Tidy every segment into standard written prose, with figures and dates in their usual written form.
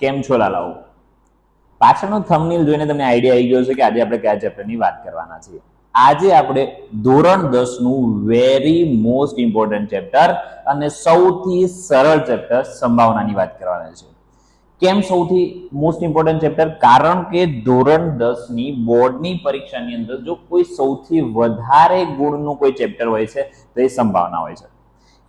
કેમ છો લાલાઓ? પાછળનો થંબનેલ જોઈને તમને આઈડિયા આવી ગયો છે કે આજે આપણે કયા ચેપ્ટરની વાત કરવાના છીએ. આજે આપણે ધોરણ 10 નું વેરી મોસ્ટ ઇમ્પોર્ટન્ટ ચેપ્ટર અને સૌથી સરળ ચેપ્ટર સંભાવનાની વાત કરવાના છે. કેમ સૌથી મોસ્ટ ઇમ્પોર્ટન્ટ ચેપ્ટર? કારણ કે ધોરણ 10 ની બોર્ડની પરીક્ષાની અંદર જો કોઈ સૌથી વધારે ગુણનું કોઈ ચેપ્ટર હોય છે તો એ સંભાવના હોય છે.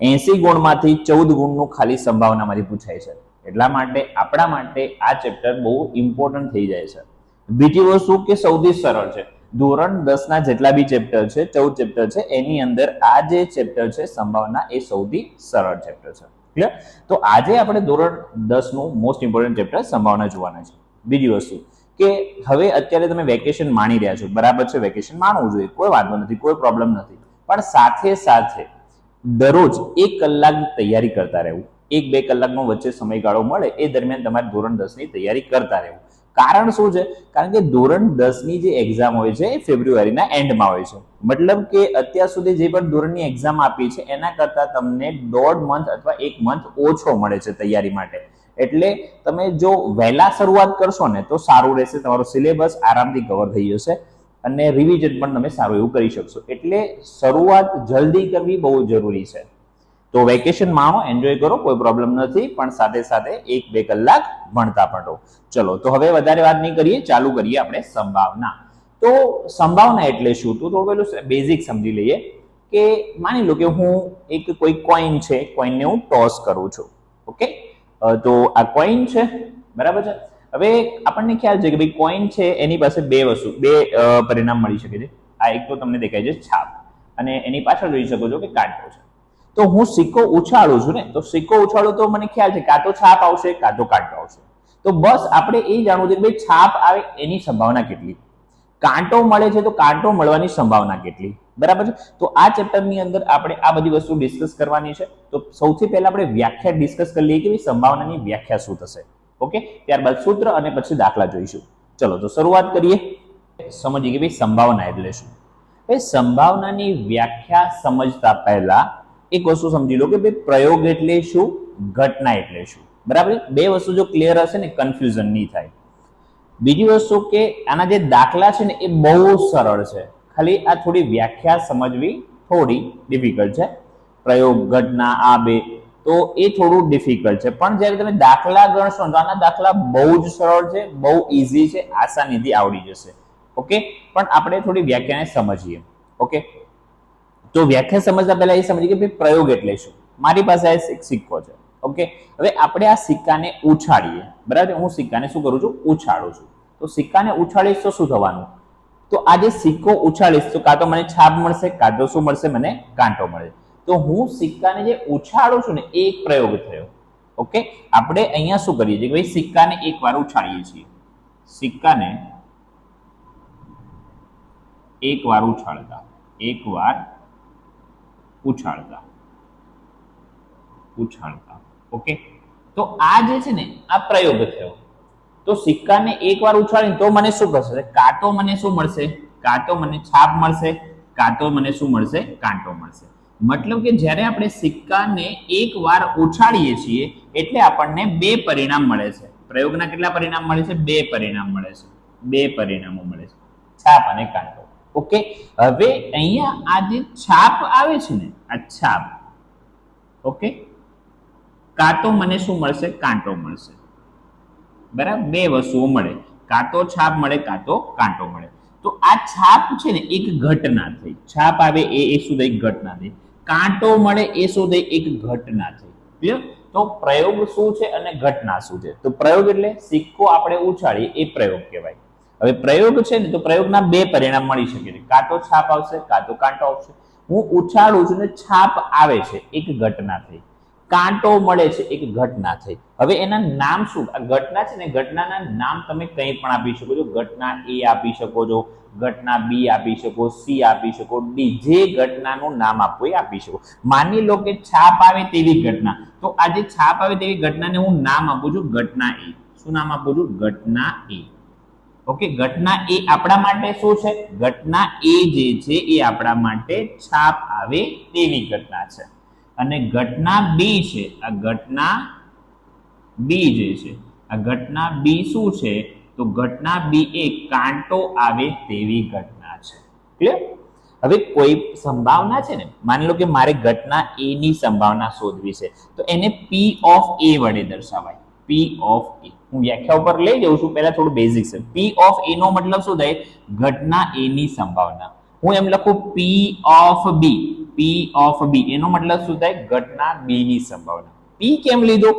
80 ગુણમાંથી 14 ગુણનું ખાલી સંભાવનામાંથી પૂછાય છે. એટલા માટે આપણા માટે આ ચેપ્ટર બહુ ઇમ્પોર્ટન્ટ થઈ જાય છે. બીજી વસ્તુ કે સૌથી સરળ છે. ધોરણ 10 ના જેટલા બી ચેપ્ટર છે, 14 ચેપ્ટર છે, એની અંદર આ જે ચેપ્ટર છે સંભાવના એ સૌથી સરળ ચેપ્ટર છે. ક્લિયર? તો આજે આપણે ધોરણ 10 નું મોસ્ટ ઇમ્પોર્ટન્ટ ચેપ્ટર સંભાવના જોવાના છે. બીજી વસ્તુ કે હવે અત્યારે તમે વેકેશન માણી રહ્યા છો, બરાબર છે, વેકેશન માણવું જોઈએ, કોઈ વાંધો નથી, કોઈ પ્રોબ્લેમ નથી, પણ સાથે સાથે દરરોજ 1 કલાક તૈયારી કરતા રહેવું. 1-2 કલાકનો વચ્ચે સમયગાળો મળે એ દરમિયાન તમારે ધોરણ 10 ની તૈયારી કરતા રહેવું. કારણ શું છે? કારણ કે ધોરણ 10 ની જે એક્ઝામ હોય છે એ ફેબ્રુઆરીના એન્ડમાં હોય છે. મતલબ કે અત્યાર સુધી જે પણ ધોરણની એક્ઝામ આપી છે એના કરતાં તમને 1.5 મંથ અથવા 1 મંથ ઓછો મળે છે તૈયારી માટે. એટલે તમે જો વહેલા શરૂઆત કરશો ને તો સારું રહેશે, તમારો સિલેબસ આરામથી કવર થઈ જશે અને રિવિઝન પણ તમે સારું એવું કરી શકશો. એટલે શરૂઆત જલ્દી કરવી બહુ જરૂરી છે. તો વેકેશન માણો, એન્જોય કરો, કોઈ પ્રોબ્લેમ નથી, પણ સાથે સાથે 1-2 કલાક ભણતા પણ રહો. ચલો તો હવે વધારે વાત નહીં કરીએ, ચાલુ કરીએ આપણે સંભાવના. તો સંભાવના એટલે શું? તો થોડું પેલું બેઝિક સમજી લઈએ કે માની લો કે હું કોઈ કોઈન છે, કોઈનને હું ટોસ કરું છું. ઓકે, તો આ કોઈન છે, બરાબર છે. હવે આપણને ખ્યાલ છે કે ભાઈ કોઈન છે એની પાસે બે પરિણામ મળી શકે છે. આ એક તો તમને દેખાય છે છાપ, અને એની પાછળ જોઈ શકો છો કે કાંટો છે. તો હું સિક્કો ઉછાળું છું ને, તો સિક્કો ઉછાળું તો મને ખ્યાલ છે કાં તો છાપ આવશે કાં તો કાંટો આવશે. તો બસ આપણે એ જાણવું છે કે ભાઈ છાપ આવે એની સંભાવના કેટલી, કાંટો મળે છે તો કાંટો મળવાની સંભાવના કેટલી, બરાબર છે. તો આ ચેપ્ટરની અંદર આપણે આ બધી વસ્તુ ડિસ્કસ કરવાની છે. તો સૌથી પહેલા આપણે વ્યાખ્યા ડિસ્કસ કરી લઈએ કે સંભાવનાની વ્યાખ્યા શું થશે. ઓકે, ત્યારબાદ સૂત્ર અને પછી દાખલા જોઈશું. ચલો તો શરૂઆત કરીએ, સમજીએ કે ભાઈ સંભાવના એટલે શું. ભાઈ સંભાવનાની વ્યાખ્યા સમજતા પહેલા એક વસ્તુ સમજી લો કે ભાઈ પ્રયોગ એટલે શું, ઘટના એટલે શું, બરાબર. બે વસ્તુ જો ક્લિયર હશે ને કન્ફ્યુઝન નહીં થાય. બીજી વસ્તુ કે આના જે દાખલા છે ને એ બહુ સરળ છે, ખાલી આ થોડી વ્યાખ્યા સમજવી થોડી ડિફિકલ્ટ છે. પ્રયોગ, ઘટના, આ બે તો એ થોડું ડિફિકલ્ટ છે, પણ જ્યારે તમે દાખલા ગણશો તો આના દાખલા બહુ જ સરળ છે, બહુ ઇઝી છે, આસાનીથી આવડી જશે. ઓકે, પણ આપણે થોડી વ્યાખ્યાને સમજીએ. ઓકે, તો વ્યાખ્યા સમજતા પહેલા એ સમજીએ કે ભાઈ પ્રયોગ એટલે શું. મારી પાસે આ એક સિક્કો છે. ઓકે, હવે આપણે આ સિક્કાને ઉછાળીએ, બરાબર. હું સિક્કાને શું કરું છું? ઉછાળું છું. તો સિક્કાને ઉછાળીશ તો શું થવાનું? તો આ જે સિક્કો ઉછાળીશ તો કાં તો મને છાપ મળશે, કાં તો શું મળશે? મને કાંટો મળે. તો હું સિક્કાને જે ઉછાળું છું ને એ એક પ્રયોગ થયો. ઓકે, આપણે અહીંયા શું કરીએ છીએ? ભાઈ સિક્કાને એકવાર ઉછાળીએ છીએ, સિક્કાને એકવાર ઉછાળતા, એકવાર ઉછાળતા, ઉછાળતા. ઓકે, તો આ જે છે ને આ પ્રયોગ થયો. તો સિક્કાને એકવાર ઉછાળીને તો મને શું થશે? કાં તો મને શું મળશે? કાં તો મને છાપ મળશે, કાં તો મને શું મળશે? કાંટો મળશે. મતલબ કે જ્યારે આપણે સિક્કાને એકવાર ઉછાળીએ છીએ એટલે આપણને બે પરિણામ મળે છે. પ્રયોગના કેટલા પરિણામ મળે છે? બે પરિણામ મળે છે, બે પરિણામો મળે છે, છાપ અને કાંટો. ઓકે, હવે અહીંયા આ જે છાપ આવે છે ને, આ છાપ, ઓકે, કાં તો મને શું મળશે? કાંટો મળશે, બરાબર. બે વસ્તુઓ મળે, કાં તો છાપ મળે, કાં તો કાંટો મળે. તો આ છાપ છે ને એક ઘટના થઈ, છાપ આવે એ શું થઈ? ઘટના થઈ. કાંટો મળે એ શું થઈ? એક ઘટના થઈ. ક્લિયર? તો પ્રયોગ શું છે અને ઘટના શું છે? તો પ્રયોગ એટલે સિક્કો આપણે ઉછાળીએ એ પ્રયોગ કહેવાય. હવે પ્રયોગ છે ને તો પ્રયોગના બે પરિણામ મળી શકે છે, કાં તો છાપ આવશે, કાં તો કાંટો આવશે. હું ઉછાળું છું ને છાપ આવે છે, એક ઘટના થઈ. કાંટો મળે છે, એક ઘટના થઈ. હવે એના નામ શું? આ ઘટના છે ને, ઘટનાના નામ તમે કંઈ પણ આપી શકો છો. ઘટના એ આપી શકો છો, ઘટના બી આપી શકો, સી આપી શકો, ડી, જે ઘટનાનું નામ આપવું એ આપી શકો. માની લો કે છાપ આવે તેવી ઘટના, તો આ જે છાપ આવે તેવી ઘટનાને હું નામ આપું છું ઘટના એ. શું નામ આપું છું? ઘટના એ. ઓકે, ઘટના એ આપણા માટે શું છે? ઘટના એ જે છે એ આપણા માટે છાપ આવે તેવી ઘટના છે. અને ઘટના બી છે, આ ઘટના બી જે છે આ ઘટના બી શું છે? તો ઘટના બી એ કાંટો આવે તેવી ઘટના છે. ક્લિયર? હવે કોઈ સંભાવના છે ને, માની લો કે મારે ઘટના એ ની સંભાવના શોધવી છે, તો એને પી ઓફ એ વડે દર્શાવાય. પી ઓફ એ હું વ્યાખ્યા ઉપર લઈ જાઉં છું. પહેલા થોડું બેઝિક છે. પી ઓફ એ નો મતલબ શું થાય? ઘટના એ ની સંભાવના. હું એમ લખું પી ઓફ બી. પી ઓફ બી એનો મતલબ શું થાય? ઘટના બી ની સંભાવના. પી કેમ લીધો?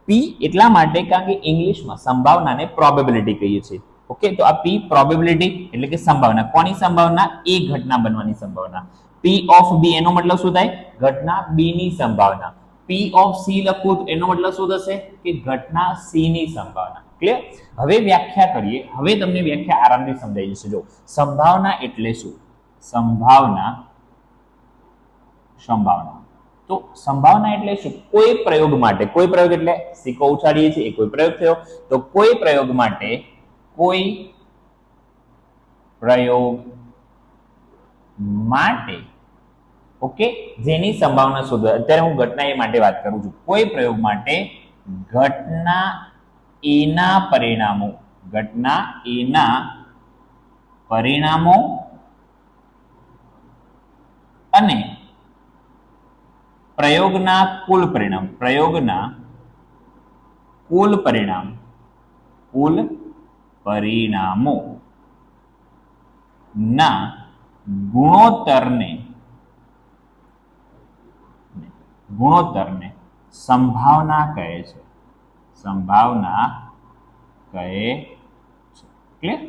પી એટલા માટે કારણ કે ઇંગ્લિશમાં સંભાવનાને પ્રોબેબિલિટી કહીએ છીએ. ઓકે, તો આ પી પ્રોબેબિલિટી એટલે કે સંભાવના. કોની સંભાવના? એ ઘટના બનવાની સંભાવના. પી ઓફ બી એનો મતલબ શું થાય? ઘટના બી ની સંભાવના. પી ઓફ સી લખું તો એનો મતલબ શું થશે? કે ઘટના સી ની સંભાવના. ક્લિયર? હવે વ્યાખ્યા કરીએ. હવે તમને વ્યાખ્યા આરામથી સમજાઈ જશે. જો સંભાવના એટલે શું? સંભાવના તો સંભાવના એટલે શું? કોઈ પ્રયોગ માટે, કોઈ પ્રયોગ એટલે સિક્કો ઉછાળીએ છીએ એ કોઈ પ્રયોગ થયો, તો કોઈ પ્રયોગ માટે ઓકે, જેની સંભાવના શોધવા. અત્યારે હું ઘટના એ માટે વાત કરું છું. કોઈ પ્રયોગ માટે ઘટના એના પરિણામો અને પ્રયોગના કુલ પરિણામો ના ગુણોત્તરને સંભાવના કહે છે. ક્લિયર?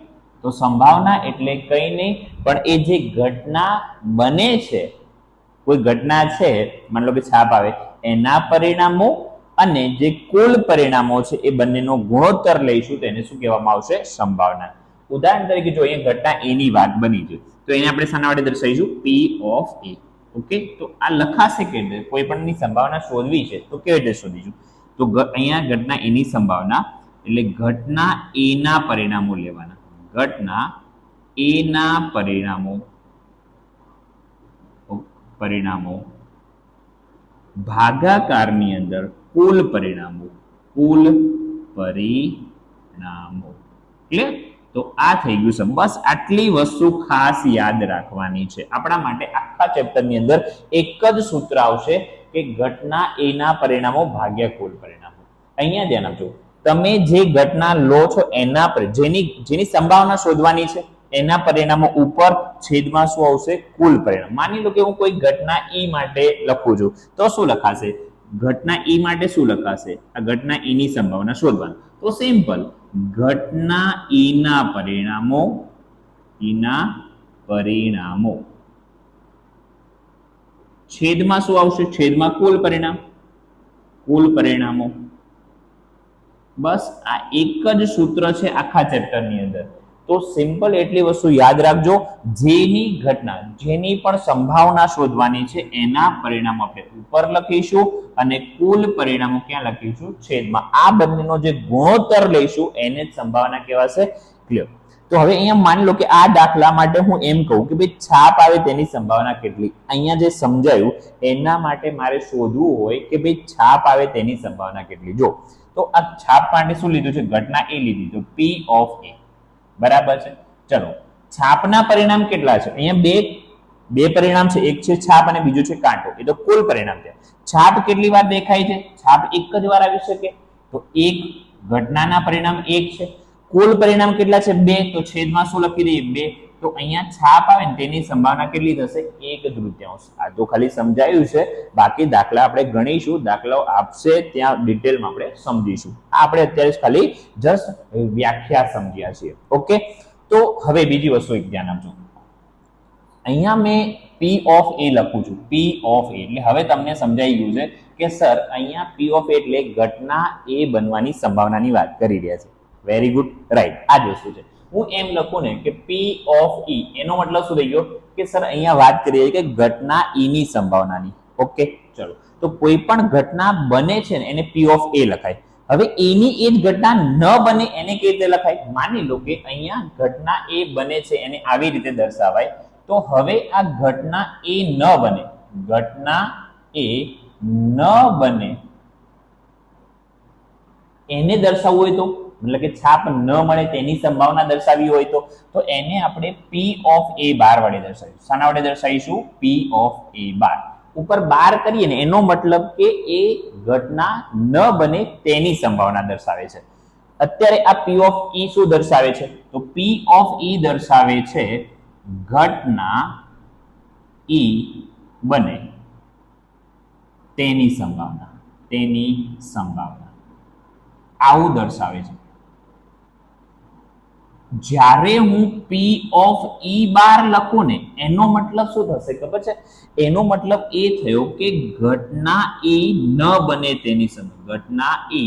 તો સંભાવના એટલે કઈ નહીં પણ એ જે ઘટના બને છે, કોઈ ઘટના છે, માની લો કે છાપ આવે, એના પરિણામો અને જે કુલ પરિણામો છે એ બંનેનો ગુણોત્તર લઈશું તો એને શું કહેવામાં આવશે? સંભાવના. ઉદાહરણ તરીકે જો અહીંયા ઘટના એ ની વાત બની છે, તો એને આપણે શાના વડે દર્શાવીશું? પી ઓફ એ. ઓકે, તો આ લખાશે કે કોઈ પણની સંભાવના શોધવી છે તો કેવી રીતે શોધીશું? તો અહીંયા ઘટના એની સંભાવના એટલે ઘટના એના પરિણામો લેવાના. ઘટના એના પરિણામો ભાગાકારની અંદર કુલ પરિણામો. ક્લિયર? તો આ થઈ ગયું છે. બસ આટલી વસ્તુ ખાસ યાદ રાખવાની છે. આપણા માટે આખા ચેપ્ટરની અંદર એક જ સૂત્ર આવશે કે ઘટના એના પરિણામો ભાગ્યા કુલ પરિણામો. અહીંયા ધ્યાન આપજો. તમે જે ઘટના લો છો એના પર જેની સંભાવના શોધવાની છે એના પરિણામો ઉપર, છેદમાં શું આવશે? કુલ પરિણામ. માની લો કે હું કોઈ ઘટના ઈ માટે લખું છું તો શું લખાશે? ઘટના ઈ માટે શું લખાશે? આ ઘટના ઈ ની સંભાવના શોધવાની. તો સિમ્પલ, ઘટના ઈના પરિણામો છેદમાં શું આવશે? છેદમાં કુલ પરિણામો. બસ આ એક જ સૂત્ર છે આખા ચેપ્ટરની અંદર. તો સિમ્પલ એટલી વસ્તુ યાદ રાખજો, જેની પણ સંભાવના શોધવાની છે એના પરિણામો આપણે ઉપર લખીશું અને કુલ પરિણામો ક્યાં લખીશું? છેદમાં. આ બંનેનો જે ગુણોત્તર લઈશું એને જ સંભાવના કહેવાશે. ક્લિયર? તો હવે અહીંયા માની લો કે આ દાખલા માટે હું એમ કહું કે ભાઈ છાપ આવે તેની સંભાવના કેટલી? અહીંયા જે સમજાયું એના માટે મારે શોધવું હોય કે ભાઈ છાપ આવે તેની સંભાવના કેટલી. જો તો આ છાપ માટે શું લીધું છે? ઘટના એ લીધી, તો પી ઓફ એ. બરાબર છે? ચલો, છાપના પરિણામ કેટલા છે? અહીંયા બે પરિણામ છે, એક છે છાપ અને બીજું છે કાંટો. એ તો કુલ પરિણામ છે. છાપ કેટલી વાર દેખાય છે? છાપ એક જ વાર આવી શકે, તો એક ઘટનાના પરિણામ એક છે. કુલ પરિણામ કેટલા છે? 2. તો છેદમાં શું લખી દઈએ? 2. તો અહીંયા છાપ આવે ને તેની સંભાવના કેટલી થશે? 1/3. આ તો ખાલી સમજાયું છે, બાકી દાખલા આપણે ગણીશું, દાખલાઓ આપશે ત્યાં ડિટેલમાં આપણે સમજીશું. આપણે અત્યારે ખાલી જસ્ટ વ્યાખ્યા સમજ્યા છીએ. ઓકે, તો હવે બીજી વસ્તુ એક ધ્યાન આપજો. અહીંયા મેં પી ઓફ એ લખું છું. પી ઓફ એ એટલે હવે તમને સમજાઈ ગયું છે કે સર અહીંયા પી ઓફ એ એટલે ઘટના એ બનવાની સંભાવનાની વાત કરી રહ્યા છે. વેરી ગુડ, રાઈટ, આ જ વસ્તુ છે. હું એમ લખું ને કે પી ઓફ ઈ, એનો મતલબ શું થઈ ગયો કે સર અહીંયા વાત કરીએ કે ઘટના ઈ ની સંભાવનાની. ઓકે, ચલો, તો કોઈ પણ ઘટના બને છે ને એને પી ઓફ એ લખાય. હવે એની એ જ ઘટના ન બને એને કેવી રીતે લખાય? માની લો કે અહીંયા ઘટના એ બને છે એને આવી રીતે દર્શાવાય. તો હવે આ ઘટના એ ન બને, એને દર્શાવવું હોય તો, મતલબ કે છાપ ન મળે તેની સંભાવના દર્શાવવી હોય તો એને આપણે P of A બાર વડે દર્શાવીશું. શાના વડે દર્શાવીશું? P of A બાર. ઉપર બાર કરીએ ને એનો મતલબ કે એ ઘટના ન બને તેની સંભાવના દર્શાવે છે. અત્યારે આ P of E શું દર્શાવે છે? તો P of E દર્શાવે છે ઘટના E બને તેની સંભાવના આવું દર્શાવે છે. જ્યારે હું P of E બાર લખું ને એનો મતલબ શું થશે ખબર છે? એનો મતલબ એ થયો કે ઘટના E ન બને તેની સંભાવના, ઘટના E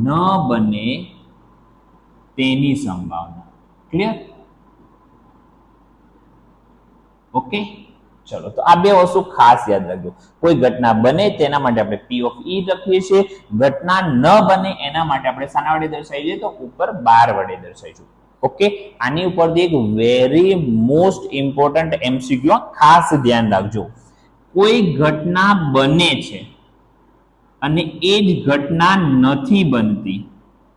ન બને તેની સંભાવના. ક્લિયર? ઓકે, ચલો તો આ બે વસ્તુ ખાસ યાદ રાખજો. કોઈ ઘટના બને તેના માટે આપણે P of E લખીએ છીએ, ઘટના ન બને એના માટે આપણે શાના વડે દર્શાવીએ તો ઉપર બાર વડે દર્શાવીશું. ઓકે, આની ઉપરથી એક વેરી મોસ્ટ ઇમ્પોર્ટન્ટ MCQ ખાસ ધ્યાન રાખજો. કોઈ ઘટના બને છે અને એ જ ઘટના નથી બનતી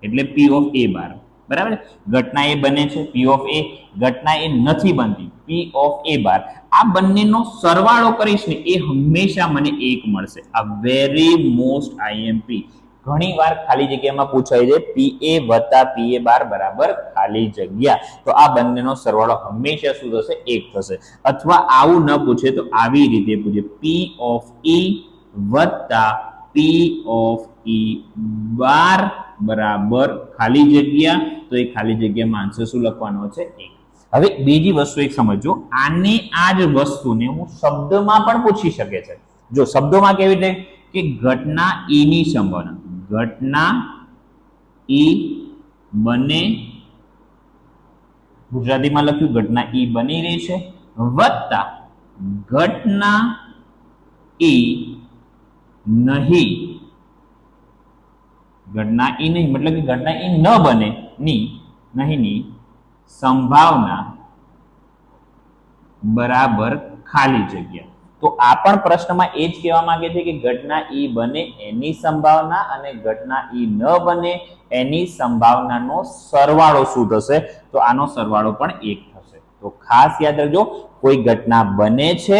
એટલે P of A બાર. બરાબર, ઘટના એ બને છે P of A, ઘટના એ નથી બનતી P of A બાર. આ બંનેનો સરવાળો કરીશ ને એ હંમેશા મને 1 મળશે. આ વેરી મોસ્ટ IMP ઘણી વાર ખાલી જગ્યામાં પૂછાય છે PA વત્તા PA બાર બરાબર ખાલી જગ્યા. તો આ બંનેનો સરવાળો હંમેશા શું થશે? 1 થશે. અથવા આવું ન પૂછે તો આવી રીતે પૂછે P of E વત્તા P of E બાર બરાબર ખાલી જગ્યા. તો એ ખાલી જગ્યામાં આન્સર શું લખવાનો છે? 1. હવે બીજી વસ્તુ એક સમજો, આને આ જ વસ્તુને હું શબ્દમાં પણ પૂછી શકે છે. જો શબ્દોમાં કેવી રીતે કે ઘટના E ની સંભાવના, ઘટના E બને, ગુજરાતીમાં લખ્યું ઘટના E બની રહી છે વત્તા ઘટના E નહીં, ઘટના E નહીં મતલબ કે ઘટના E ન બને નહીંની સંભાવના બરાબર ખાલી જગ્યા. તો આ પણ પ્રશ્નમાં એ જ કહેવા માંગે છે કે ઘટના E બને એની સંભાવના અને ઘટના E ન બને એની સંભાવનાનો સરવાળો શું થશે? તો આનો સરવાળો પણ 1 થશે. તો ખાસ યાદ રાખજો, કોઈ ઘટના બને છે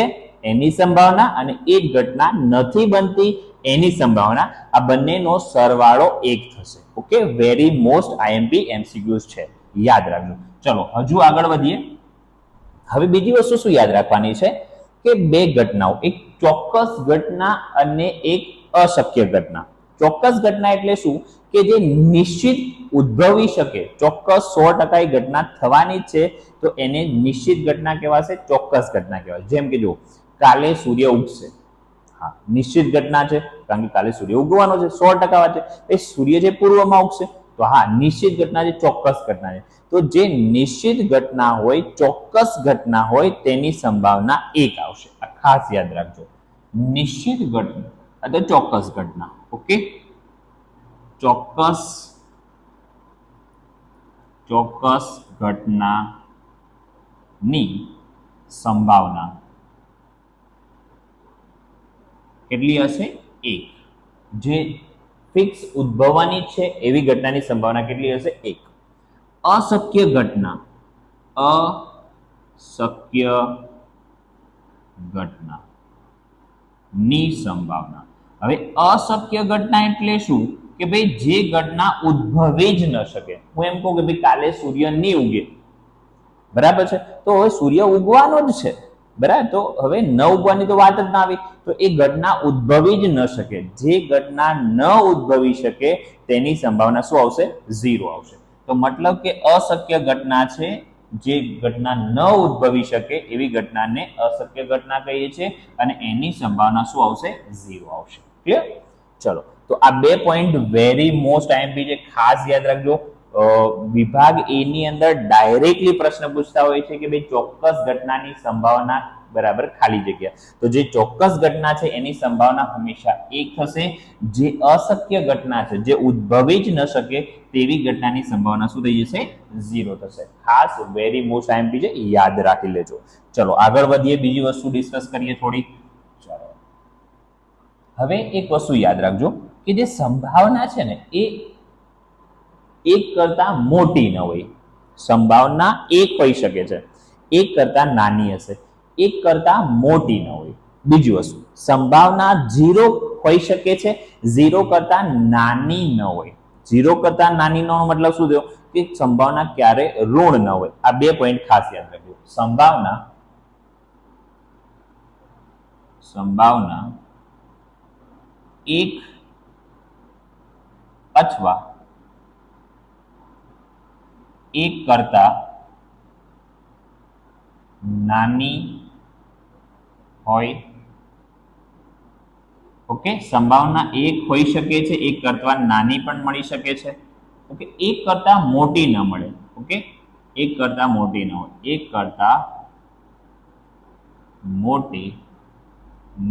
એની સંભાવના અને એ ઘટના નથી બનતી એની સંભાવના, આ બંનેનો સરવાળો 1 થશે. Okay, very most IMP MCQs છે, યાદ રાખજો. ચલો હજુ આગળ વધીએ. હવે બીજી વસ્તુ શું યાદ રાખવાની છે કે બે ઘટનાઓ, એક ચોક્કસ ઘટના અને એક અશક્ય ઘટના. ચોક્કસ ઘટના એટલે શું કે જે નિશ્ચિત ઉદ્ભવી શકે, ચોક્કસ 100% એ ઘટના થવાની છે તો એને નિશ્ચિત ઘટના કહેવાશે, ચોક્કસ ઘટના કહેવાશે. જેમ કે જો કાલે સૂર્ય ઉગશે, હા નિશ્ચિત ઘટના છે કારણ કે કાલે સૂર્ય ઉગવાનો છે, 100% વાત છે. એ સૂર્ય જે પૂર્વમાં ઉગશે તો હા નિશ્ચિત ઘટના છે, ચોક્કસ ઘટના છે. તો જે નિશ્ચિત ઘટના હોય, ચોક્કસ ઘટના હોય તેની સંભાવના 1 આવશે. આ ખાસ યાદ રાખજો, નિશ્ચિત ઘટના અથવા ચોક્કસ ઘટના. ઓકે, ચોક્કસ ઘટનાની સંભાવના કેટલી હશે? 1. જે ફિક્સ ઉદ્ભવવાની છે એવી ઘટનાની સંભાવના કેટલી હશે? 1. અશક્ય ઘટનાની સંભાવના. હવે અશક્ય ઘટના એટલે શું કે ભાઈ જે ઘટના ઉદ્ભવી જ ન શકે. હું એમ કહું કે ભાઈ કાલે સૂર્ય નહીં ઉગે, બરાબર છે, તો હવે સૂર્ય ઉગવાનો જ છે, બરાબર, તો હવે ન ઉગવાની તો વાત જ ના આવી. તો એ ઘટના ઉદ્ભવી જ ન શકે. જે ઘટના ન ઉદ્ભવી શકે તેની સંભાવના શું આવશે? 0 આવશે. તો મતલબ કે અશક્ય ઘટના છે, જે ઘટના ન ઉદ્ભવી શકે એવી ઘટનાને અશક્ય ઘટના કહીએ છીએ અને એની સંભાવના શું આવશે? 0 આવશે. ક્લિયર? ચલો, તો આ 2 પોઈન્ટ વેરી મોસ્ટ IMP છે, ખાસ યાદ રાખજો. વિભાગ A ની અંદર ડાયરેક્ટલી પ્રશ્ન પૂછતા હોય છે કે ભાઈ ચોક્કસ ઘટનાની સંભાવના બરાબર ખાલી જગ્યા. તો જે ચોક્કસ ઘટના છે એની સંભાવના હંમેશા 1 થશે. જે અશક્ય ઘટના છે, જે ઉદ્ભવી જ ન શકે તેવી ઘટનાની સંભાવના શું થઈ જશે? 0 થશે. ખાસ વેરી મોસ્ટ IMP છે, યાદ રાખી લેજો. ચલો આગળ વધીએ, બીજી વસ્તુ ડિસ્કસ કરીએ થોડી. ચાલો હવે એક વસ્તુ યાદ રાખજો કે જે સંભાવના છે ને એ એક કરતા મોટી ન હોય. સંભાવના એક હોઈ શકે છે, એક કરતા નાની હશે, એક કરતા મોટી ન હોય. બીજી વસ્તુ, સંભાવના 0 હોઈ શકે છે, 0 કરતા નાની ન હોય. 0 કરતા નાની નો મતલબ શું થયો કે સંભાવના ક્યારે ઋણ ન હોય. આ 2 પોઈન્ટ ખાસ યાદ રાખજો. સંભાવના 1 અથવા 1 કરતા નાની હોય. ઓકે, સંભાવના 1 હોઈ શકે છે, 1 કરતા નાની પણ મળી શકે છે. ઓકે, 1 કરતા મોટી ન મળે. ઓકે, 1 કરતા મોટી ન હોય, 1 કરતા મોટી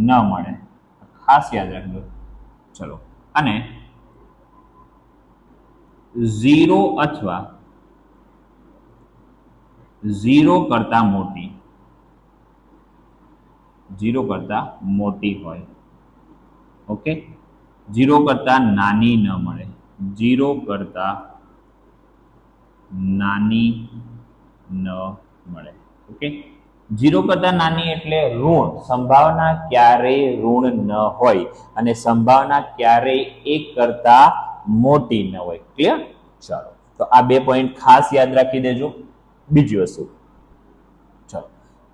ન મળે, ખાસ યાદ રાખજો. ચલો, અને 0 અથવા 0 કરતા મોટી, 0 કરતા મોટી હોય. ઓકે, 0 કરતા નાની ન મળે, 0 કરતા નાની ન મળે. ઓકે, 0 કરતા નાની એટલે ઋણ. સંભાવના ક્યારેય ઋણ ન હોય અને સંભાવના ક્યારેય 1 કરતા મોટી ન હોય. ક્લિયર? ચાલો, તો આ 2 પોઈન્ટ ખાસ યાદ રાખી દેજો. બીજી વસ્તુ, ચલો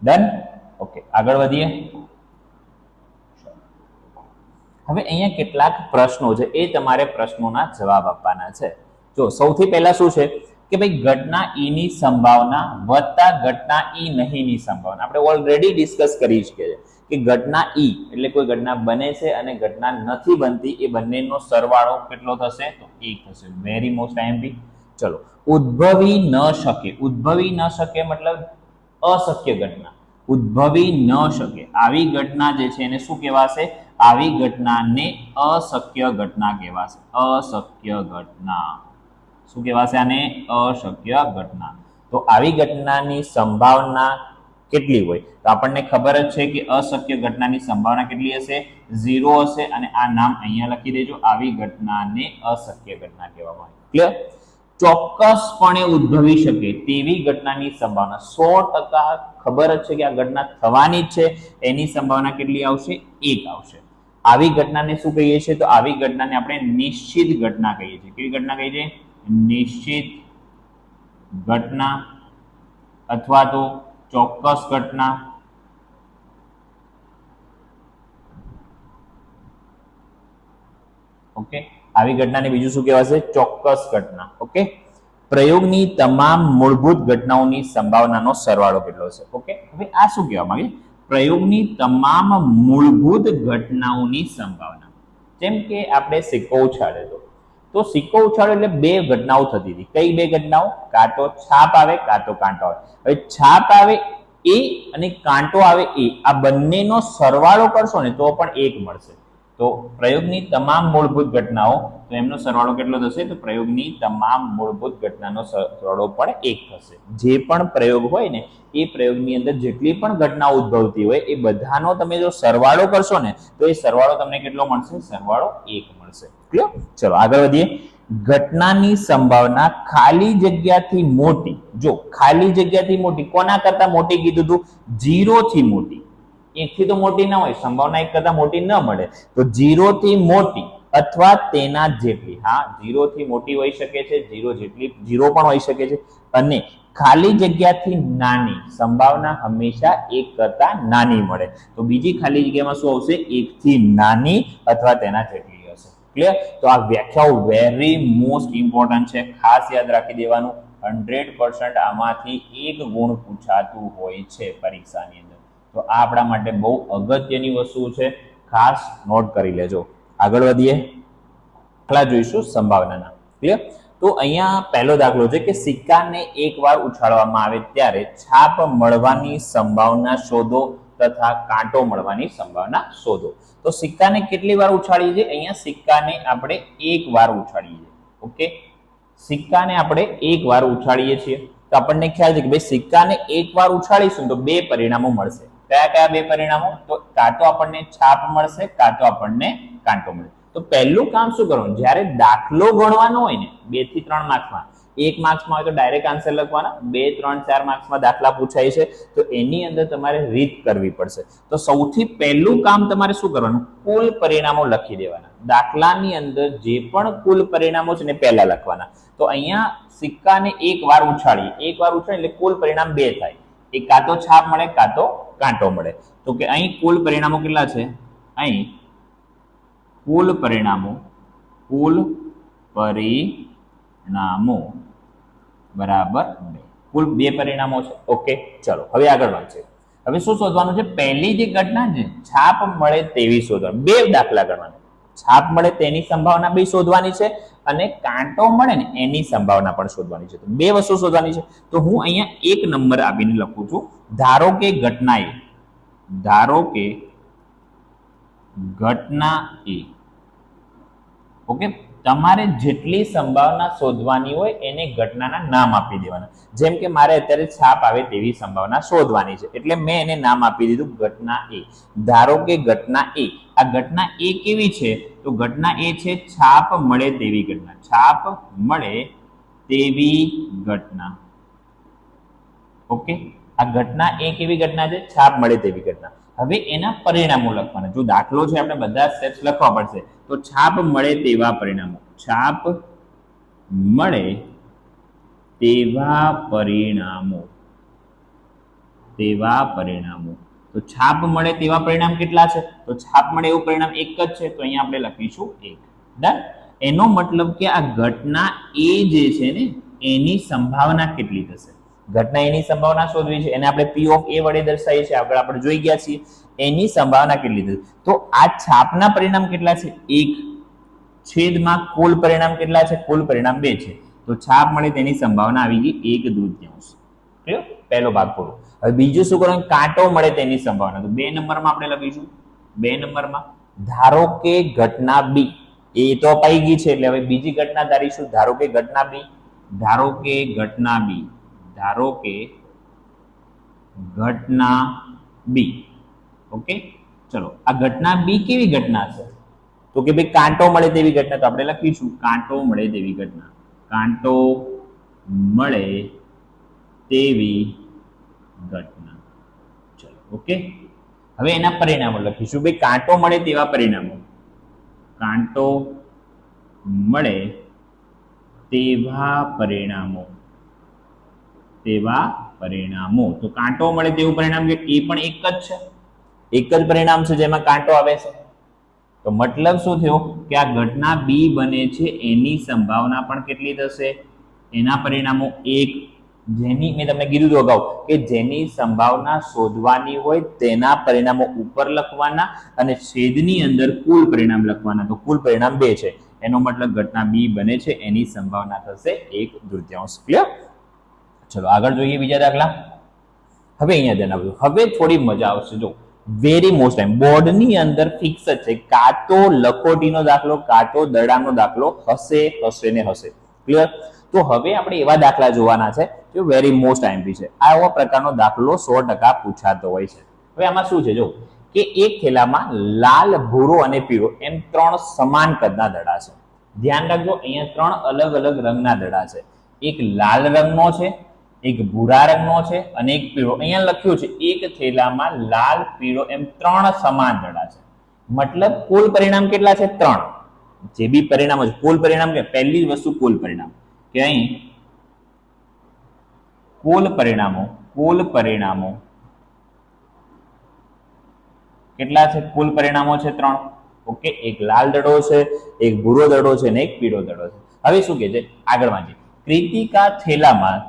ડન. ઓકે, આગળ વધીએ. હવે અહીંયા કેટલાક પ્રશ્નો છે, એ તમારે પ્રશ્નોના જવાબ આપવાના છે. જો સૌથી પહેલા શું છે કે ભાઈ ઘટના ઈ ની સંભાવના વત્તા ઘટના ઈ નહીં ની સંભાવના. આપણે ઓલરેડી ડિસ્કસ કરી છે કે ઘટના ઈ એટલે કોઈ ઘટના બને છે અને ઘટના નથી બનતી, એ બંનેનો સરવાળો કેટલો થશે? તો 1 થશે. Very most IMP. ચલો, ઉદ્ભવી ન શકે. ઉદ્ભવી ન શકે મતલબ અશક્ય ઘટના. ઉદ્ભવી ન શકે આવી ઘટના જે છે એને શું કહેવાશે? આવી ઘટનાને અશક્ય ઘટના કહેવાશે. અશક્ય ઘટના શું કહેવાશે? આને અશક્ય ઘટના. તો આવી ઘટનાની સંભાવના કેટલી હોય? તો આપણને ખબર જ છે કે અશક્ય ઘટનાની સંભાવના કેટલી હશે? 0 હશે. અને આ નામ અહીંયા લખી દેજો. આવી ઘટનાને અશક્ય ઘટના કહેવામાં આવે. ક્લિયર? ચોક્કસપણે ઉદ્ભવી શકે તેવી ઘટનાની સંભાવના 100% ખબર જ છે કે આ ઘટના થવાની જ છે, એની સંભાવના કેટલી આવશે? 1 આવશે. આવી ઘટનાને શું કહીએ છીએ? તો આવી ઘટનાને આપણે નિશ્ચિત ઘટના કહીએ છીએ. કેવી ઘટના કહીએ છીએ? નિશ્ચિત ઘટના અથવા તો ચોક્કસ ઘટના. ઓકે, આવી ઘટનાને બીજું શું કહેવાશે? ચોક્કસ ઘટના. ઓકે, પ્રયોગની તમામ મૂળભૂત ઘટનાઓની સંભાવનાનો સરવાળો કેટલો છે? ઓકે, હવે આ શું કહેવા માંગે? પ્રયોગની તમામ મૂળભૂત ઘટનાઓની સંભાવના. જેમ કે આપણે સિક્કો ઉછાળ્યો તો સિક્કો ઉછાળ્યો એટલે 2 ઘટનાઓ થતી હતી. કઈ 2 ઘટનાઓ? કાં તો છાપ આવે કાં તો કાંટો આવે. હવે છાપ આવે એ અને કાંટો આવે એ, આ બંનેનો સરવાળો કરશો ને તો પણ 1 મળશે. તો પ્રયોગની તમામ મૂળભૂત ઘટનાઓ, તો એમનો સરવાળો કેટલો થશે? તો પ્રયોગની તમામ મૂળભૂત ઘટનાનો સરવાળો પણ 1 થશે. જે પણ પ્રયોગ હોય ને એ પ્રયોગની અંદર જેટલી પણ ઘટના ઉદ્ભવતી હોય એ બધાનો તમે જો સરવાળો કરશો ને તો એ સરવાળો તમને કેટલો મળશે? સરવાળો 1 મળશે. ક્લિયર? ચલો આગળ વધીએ. ઘટનાની સંભાવના ખાલી જગ્યાથી મોટી. જો ખાલી જગ્યાથી મોટી, કોના કરતા મોટી કીધું હતું? 0 થી મોટી. 1 થી તો મોટી ના હોય, સંભાવના 1 કરતા મોટી ન મળે. તો 0 થી મોટી અથવા તેના જેટલી. હા, 0 થી મોટી હોઈ શકે છે, 0 જેટલી 0 પણ હોઈ શકે છે. અને ખાલી જગ્યાથી નાની, સંભાવના હંમેશા 1 કરતા નાની મળે. તો બીજી ખાલી જગ્યામાં શું આવશે? 1 થી નાની અથવા તેના જેટલી હશે. ક્લિયર? તો આ વ્યાખ્યાઓ વેરી મોસ્ટ ઇમ્પોર્ટન્ટ છે, ખાસ યાદ રાખી દેવાનું. 100% આમાંથી 1 ગુણ પૂછાતું હોય છે પરીક્ષાની અંદર. તો આ આપણા માટે બહુ અગત્યની વસ્તુ છે, ખાસ નોટ કરી લેજો. આગળ વધીએ. દાખલા જોઈશું સંભાવનાના. ક્લિયર? તો અહીંયા પહેલો દાખલો છે કે સિક્કાને એકવાર ઉછાળવામાં આવે ત્યારે છાપ મળવાની સંભાવના શોધો તથા કાંટો મળવાની સંભાવના શોધો. તો સિક્કાને કેટલી વાર ઉછાળીએ છીએ? અહીંયા સિક્કાને આપણે 1 વાર ઉછાળીએ છીએ. ઓકે, સિક્કાને આપણે 1 વાર ઉછાળીએ છીએ. તો આપણને ખ્યાલ છે કે ભાઈ સિક્કાને 1 વાર ઉછાળીશું તો 2 પરિણામો મળશે. કયા કયા 2 પરિણામો? તો કાં તો આપણને છાપ મળશે કાં તો આપણને કાંટો મળશે. તો પહેલું કામ શું કરવાનું, જ્યારે દાખલો ગણવાનો હોય ને 2 થી 3 માર્ક્સમાં, 1 માર્ક્સમાં હોય તો ડાયરેક્ટ આન્સર લખવાના, 2, 3, 4 માર્ક્સમાં દાખલા પૂછાય છે તો એની અંદર તમારે રીત કરવી પડશે. તો સૌથી પહેલું કામ તમારે શું કરવાનું, કુલ પરિણામો લખી દેવાના. દાખલાની અંદર જે પણ કુલ પરિણામો છે ને પહેલા લખવાના. તો અહીંયા સિક્કાને એકવાર ઉછાળીએ એટલે કુલ પરિણામ 2 થાય. એક કાં તો છાપ મળે કાં તો કાંટો મળે. તો કે અહીં કુલ પરિણામો કેટલા છે, અહીં કુલ પરિણામો બરાબર 2. કુલ 2 પરિણામો છે. ઓકે, ચલો હવે આગળ વાંચીએ. હવે શું શોધવાનું છે, પહેલી જે ઘટના છે છાપ મળે તેવી શોધવાની. 2 દાખલા ગણવાના, છાપ મળે તેની સંભાવના 2 શોધવાની છે અને કાંટો મળે ને એની સંભાવના પણ શોધવાની છે. તો 2 વસ્તુ શોધવાની છે. તો હું અહીંયા 1 નંબર આપીને લખું છું. ધારો કે ઘટના A. ઓકે, તમારે જેટલી સંભાવના શોધવાની હોય એને ઘટનાના નામ આપી દેવાના. જેમ કે મારે અત્યારે છાપ આવે તેવી સંભાવના શોધવાની છે એટલે મેં એને નામ આપી દીધું ઘટના A. ધારો કે ઘટના A, આ ઘટના A કેવી છે, તો ઘટના A છે છાપ મળે તેવી ઘટના. છાપ મળે તેવી ઘટના. ઓકે, આ ઘટના A કેવી ઘટના છે, છાપ મળે તેવી ઘટના. હવે એના પરિણામો લખવાના. જો દાખલો છે આપણે બધા સ્ટેપ્સ લખવા પડશે. તો છાપ મળે તેવા પરિણામો, છાપ મળે તેવા પરિણામો. તો છાપ મળે તેવા પરિણામ કેટલા છે, તો છાપ મળે એવું પરિણામ 1 જ છે તો અહીંયા આપણે લખીશું 1. ડન. એનો મતલબ કે આ ઘટના A જે છે ને એની સંભાવના કેટલી થશે, ઘટના એની સંભાવના શોધવી છે, એને આપણે P of A વડે દર્શાવીએ છીએ, આગળ આપણે જોઈ ગયા છીએ. એની સંભાવના કેટલી થશે, તો આ છાપના પરિણામ કેટલા છે, 1 છેદમાં કુલ પરિણામ કેટલા છે, કુલ પરિણામ 2 છે. તો છાપ મળે તેની સંભાવના આવી ગઈ 1/2. ક્લિયર, પહેલો ભાગ પૂરો. હવે બીજું શું કરવાનું, કાંટો મળે તેની સંભાવના. તો 2 નંબરમાં આપણે લખીશું, 2 નંબરમાં ધારો કે ઘટના B, એ તો અપાઈ ગઈ છે એટલે હવે બીજી ઘટના ધારીશું. ધારો કે ઘટના B, ધારો કે ઘટના B. ઓકે, ચલો આ ઘટના B કેવી ઘટના છે, તો કે ભાઈ કાંટો મળે તેવી ઘટના. તો આપણે લખીશું કાંટો મળે તેવી ઘટના. કાંટો મળે તેવી ઘટના. ચલો ઓકે, હવે એના પરિણામો લખીશું. ભાઈ કાંટો મળે તેવા પરિણામો, કાંટો મળે તેવા પરિણામો. તો કાંટો મળે તેવું પરિણામ કે એ પણ 1 જ છે, 1 જ પરિણામ છે જેમાં કાંટો આવે છે. તો મતલબ શું થયો કે આ ઘટના B બને છે એની સંભાવના પણ કેટલી થશે, એના પરિણામો 1. જેની મેં તમને કીધું હતું અગાઉ કે જેની સંભાવના શોધવાની હોય તેના પરિણામો ઉપર લખવાના અને છેદની અંદર કુલ પરિણામ લખવાના. તો કુલ પરિણામ 2 છે, એનો મતલબ ઘટના B બને છે એની સંભાવના થશે 1/2. ક્લિયર. ચલો આગળ જોઈએ બીજા દાખલા. હવે અહીંયા ધ્યાન આપજો, હવે થોડી મજા આવશે. જો વેરી મોસ્ટ ટાઈમ બોર્ડની અંદર ફિક્સ જ છે, કાં તો લખોટીનો દાખલો કાં તો દડાનો દાખલો હશે ને હશે. ક્લિયર. તો હવે આપણે એવા દાખલા જોવાના છે જે વેરી મોસ્ટ આઈએમપી છે. આવા પ્રકારનો દાખલો 100% પૂછાતો હોય છે. હવે આમાં શું છે, જો કે એક થેલામાં લાલ, ભૂરો અને પીળો એમ 3 સમાન કદના દડા છે. ધ્યાન રાખજો, અહીંયા 3 અલગ અલગ રંગના દડા છે. એક લાલ રંગનો છે, એક ભૂરા રંગનો છે અને એક પીળો. અહીંયા લખ્યું છે એક થેલામાં લાલ, પીળો એમ 3 સમાન દડા છે. મતલબ કુલ પરિણામ કેટલા છે, 3. જે બી પરિણામ છે કુલ પરિણામ કે પહેલી વસ્તુ કુલ પરિણામ કે અહીં કુલ પરિણામો કેટલા છે, કુલ પરિણામો છે 3. ઓકે, એક લાલ દડો છે, એક ભૂરો દડો છે અને એક પીળો દડો છે. હવે શું કહે છે, આગળ વાંચીએ. કૃતિકા થેલામાં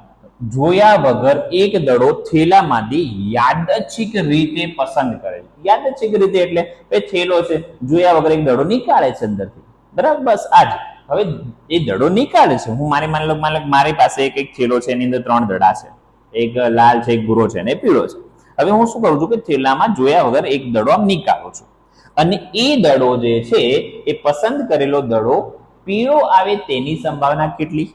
જોયા વગર એક દડો થેલામાંથી યાદચ્છિક રીતે પસંદ કરે છે. યાદચ્છિક રીતે એટલે એ થેલો છે, જોયા વગર એક દડો નીકાળે છે અંદરથી. બરાબર, બસ આજ. હવે એ દડો નીકાળે છે, હું મારી પાસે એક થેલો છે એની અંદર 3 દડા છે, એક લાલ છે, એક ભૂરો છે અને પીળો છે. હવે હું શું કરું છું કે થેલામાં જોયા વગર એક દડો આમ નીકાળું છું અને એ દડો જે છે એ પસંદ કરેલો દડો પીળો આવે તેની સંભાવના કેટલી,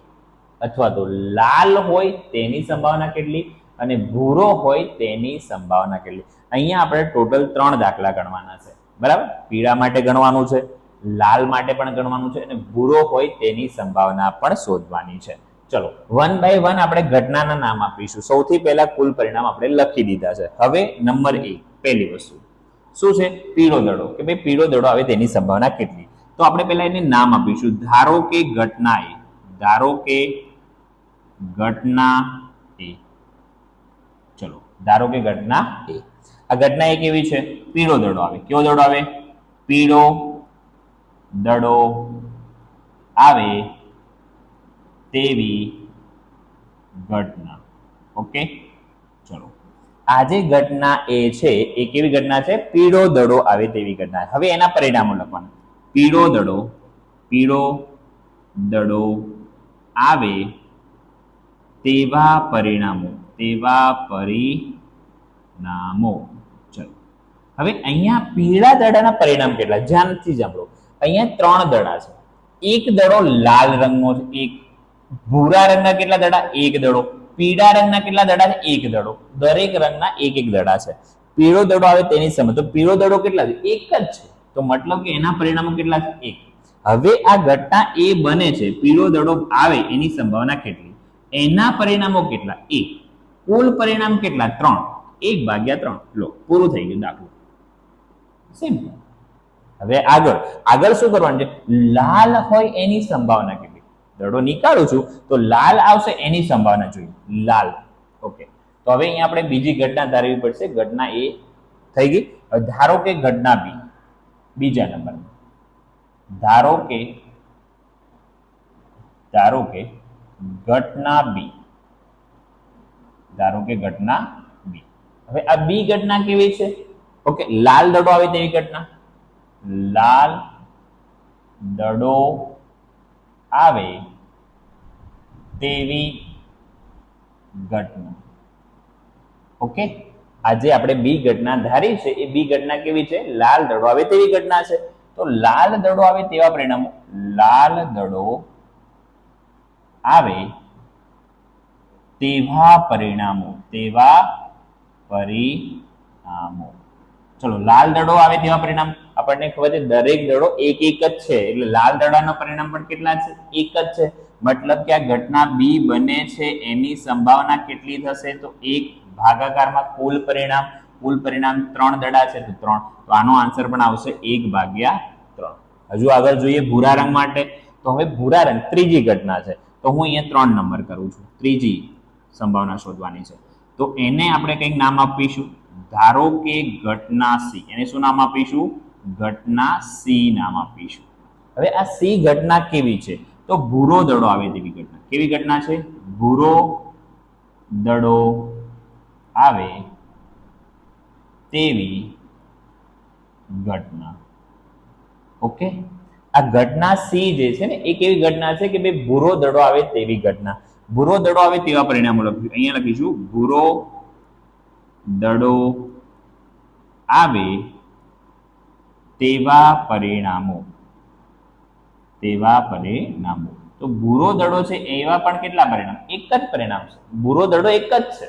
અથવા તો લાલ હોય તેની સંભાવના કેટલી અને ભૂરો હોય તેની સંભાવના કેટલી. અહીંયા આપણે ટોટલ 3 દાખલા ગણવાના છે. બરાબર, પીળા માટે ગણવાનું છે, લાલ માટે પણ ગણવાનું છે અને ભૂરો હોય તેની સંભાવના પણ શોધવાની છે. ચલો 1 by 1 આપણે ઘટનાના નામ આપીશું. સૌથી પહેલા કુલ પરિણામ આપણે લખી દીધા છે. હવે નંબર 1 પહેલી વસ્તુ શું છે? પીળો દડો, કે ભાઈ પીળો દડો આવે તેની સંભાવના કેટલી? તો આપણે પહેલા એને નામ આપીશું. ધારો કે ઘટના એ, ધારો કે ઘટના એ, ચલો ધારો કે ઘટના એ, આ ઘટના એ કેવી છે? પીળો દડો આવે. કેવો દડો આવે? પીળો દડો આવે તેવી ઘટના. ઓકે, ચલો આ જે ઘટના એ છે એ કેવી ઘટના છે? પીળો દડો આવે તેવી ઘટના. હવે એના પરિણામો લખવાના. પીળો દડો આવે તેવા પરિણામો, ચલો હવે અહીંયા પીળા દડાના પરિણામ કેટલા? ધ્યાનથી સાંભળો. અહીંયા 3 દડા છે. એક દડો લાલ રંગનો છે, એક ભૂરા રંગના કેટલા દડા? એક દડો. પીળા રંગના કેટલા દડા છે? એક દડો. દરેક રંગના એક એક દડા છે. પીળો દડો આવે તેની સમજ. તો પીળો દડો કેટલા છે? એક જ છે. તો મતલબ કે એના પરિણામો કેટલા છે? એક. હવે આ ઘટના એ બને છે, પીળો દડો આવે એની સંભાવના કેટલી? એના પરિણામો કેટલા? એક. કુલ પરિણામ કેટલા? 3. 1/3. લો, પૂરું થઈ ગયું દાખલો. સિમ્પલ. હવે આગળ શું કરવાનું છે? લાલ હોય એની સંભાવના કેટલી? દડો નીકાળું છું તો લાલ આવશે એની સંભાવના જોઈએ. લાલ. ઓકે, તો હવે અહીંયા આપણે બીજી ઘટના ધારવી પડશે. ઘટના એ થઈ ગઈ. ધારો કે ઘટના બી, બીજા નંબરમાં ધારો કે ઘટના બી, હવે આ બી ઘટના કેવી છે? ઓકે, લાલ દડો આવે તેવી ઘટના. લાલ દડો આવે તેવી ઘટના. ઓકે, આજે આપણે બી ઘટના ધારી છે એ બી ઘટના કેવી છે? લાલ દડો આવે તેવી ઘટના છે. તો લાલ દડો આવે તેવા પરિણામો. લાલ દડો આવે તેવા પરિણામો. ચલો લાલ દડો આવે તેવા પરિણામ. આપણને ખબર છે દરેક દડો એક એક જ છે, એટલે લાલ દડાનો પરિણામ પણ કેટલા છે? એક જ છે. મતલબ કે આ ઘટના બી બને છે એની સંભાવના કેટલી થશે? તો 1 ભાગાકારમાં કુલ પરિણામ. કુલ પરિણામ 3 દડા છે તો 3. તો આનો આન્સર પણ આવશે 1/3. હજુ આગળ જોઈએ ભૂરા રંગ માટે. તો હવે ભૂરા રંગ ત્રીજી ઘટના છે. તો હું અહીંયા 3 નંબર કરું છું. ત્રીજી સંભાવના શોધવાની છે. તો એને આપણે કંઈક નામ આપીશું. ધારો કે ઘટના સી. એને શું નામ આપીશું? ઘટના સી નામ આપીશું. હવે આ સી ઘટના કેવી છે? તો ભૂરો દડો આવે તેવી ઘટના. કેવી ઘટના છે? ભૂરો દડો આવે તેવી ઘટના. ઓકે, આ ઘટના સી જે છે ને એ કેવી ઘટના છે? કે ભાઈ ભૂરો દડો આવે તેવી ઘટના. ભૂરો દડો આવે તેવા પરિણામો લખીશું. અહીંયા લખીશું ભૂરો દડો આવે તેવા પરિણામો. તો ભૂરો દડો છે એવા પણ કેટલા પરિણામ? એક જ પરિણામ છે. ભૂરો દડો એક જ છે.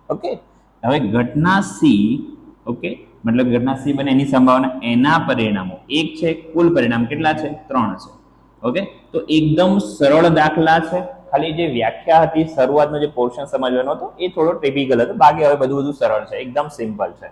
ઓકે, હવે ઘટના સી, ઓકે, મતલબ ઘટના સી બને એની સંભાવના, એના પરિણામો એક છે. કુલ પરિણામ કેટલા છે? 3 છે. ઓકે, તો એકદમ સરળ દાખલા છે. ખાલી જે વ્યાખ્યા હતી, શરૂઆતનો જે પોર્શન સમજવાનો હતો એ થોડો ટિપિકલ હતો. બાકી હવે બધું સરળ છે, એકદમ સિમ્પલ છે.